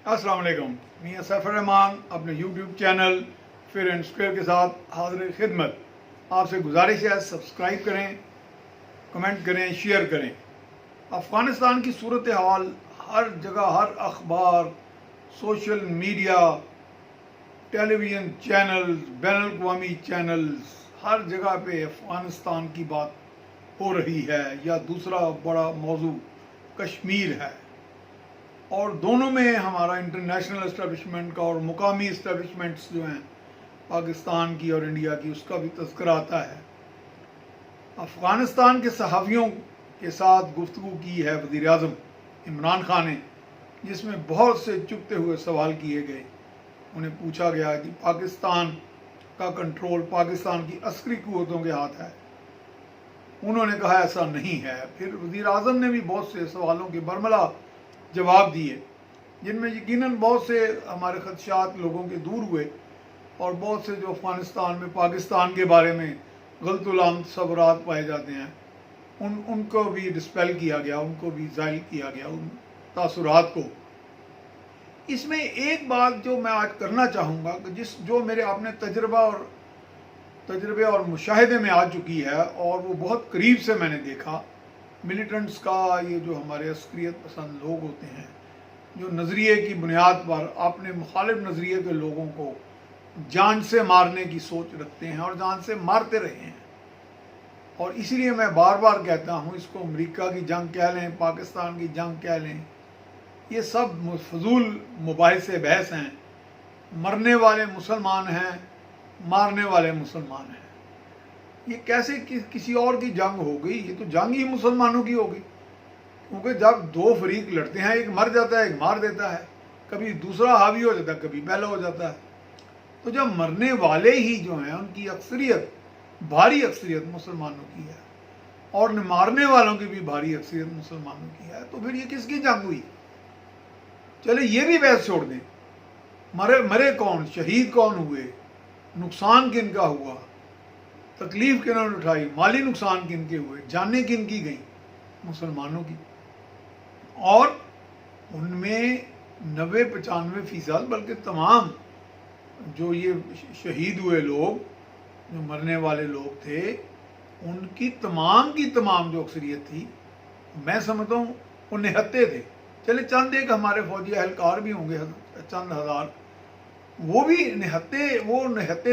अस्सलाम वालेकुम। मियां सैफुर रहमान अपने YouTube channel fair and square के साथ हाजिर खिदमत। आपसे गुजारिश है सब्सक्राइब करें, कमेंट करें, शेयर करें। अफ़गानिस्तान की सूरत हाल हर जगह, हर अखबार, सोशल मीडिया, टेलीविज़न चैनल्स, बैनुल-अक़वामी चैनल्स, हर जगह पे अफ़गानिस्तान की बात हो रही है। या दूसरा बड़ा मौजू कश्मीर है, और दोनों में हमारा इंटरनेशनल इस्टेब्लिशमेंट का और मुकामी इस्टेब्लिशमेंट्स जो हैं पाकिस्तान की और इंडिया की, उसका भी तज़किरा आता है। अफ़गानिस्तान के सहाफ़ियों के साथ गुफ्तगू की है वज़ीर आज़म इमरान खान ने, जिसमें बहुत से चुभते हुए सवाल किए गए। उन्हें पूछा गया कि पाकिस्तान का कंट्रोल पाकिस्तान की अस्करी क़ुव्वतों के हाथ है। उन्होंने कहा ऐसा नहीं है। फिर वज़ीर आज़म ने भी बहुत से सवालों के बरमला जवाब दिए, जिनमें यकीनन बहुत से हमारे खदशात लोगों के दूर हुए, और बहुत से जो अफ़गानिस्तान में पाकिस्तान के बारे में गलतुलाम तसव्वुरात पाए जाते हैं उनको भी डिस्पेल किया गया, उनको भी ज़ाइल किया गया, उन तासुरात को। इसमें एक बात जो मैं आज करना चाहूँगा कि जो मेरे अपने तजर्बे और मुशाहिदे में आ चुकी है, और वो बहुत करीब से मैंने देखा। मिलिटेंट्स का ये जो हमारे अस्करियत पसंद लोग होते हैं, जो नज़रिए की बुनियाद पर अपने मुखालिफ नज़रिए के लोगों को जान से मारने की सोच रखते हैं और जान से मारते रहे हैं। और इसीलिए मैं बार बार कहता हूँ, इसको अमेरिका की जंग कह लें, पाकिस्तान की जंग कह लें, ये सब फजूल मुबाहिसे बहस हैं। मरने वाले मुसलमान हैं, मारने वाले मुसलमान हैं। ये कैसे किसी और की जंग हो गई? ये तो जंग ही मुसलमानों की होगी, क्योंकि जब दो फरीक लड़ते हैं, एक मर जाता है, एक मार देता है, कभी दूसरा हावी हो जाता है, कभी पहला हो जाता है। तो जब मरने वाले ही जो हैं उनकी अक्सरियत, भारी अक्सरियत मुसलमानों की है, और मारने वालों की भी भारी अक्सरियत मुसलमानों की है, तो फिर ये किसकी जंग हुई? चले ये भी बहस छोड़ दें, मरे कौन, शहीद कौन हुए, नुकसान किन का हुआ, तकलीफ किन्होंने उठाई, माली नुकसान किन के हुए, जानें किन की गई? मुसलमानों की। और उनमें 90-95% बल्कि तमाम जो ये शहीद हुए लोग, जो मरने वाले लोग थे, उनकी तमाम की तमाम जो अक्सरियत थी, मैं समझता हूँ वो निहत्ते थे। चले चंद एक हमारे फौजी एहलकार भी होंगे, चंद हज़ार, वो भी निहत्ते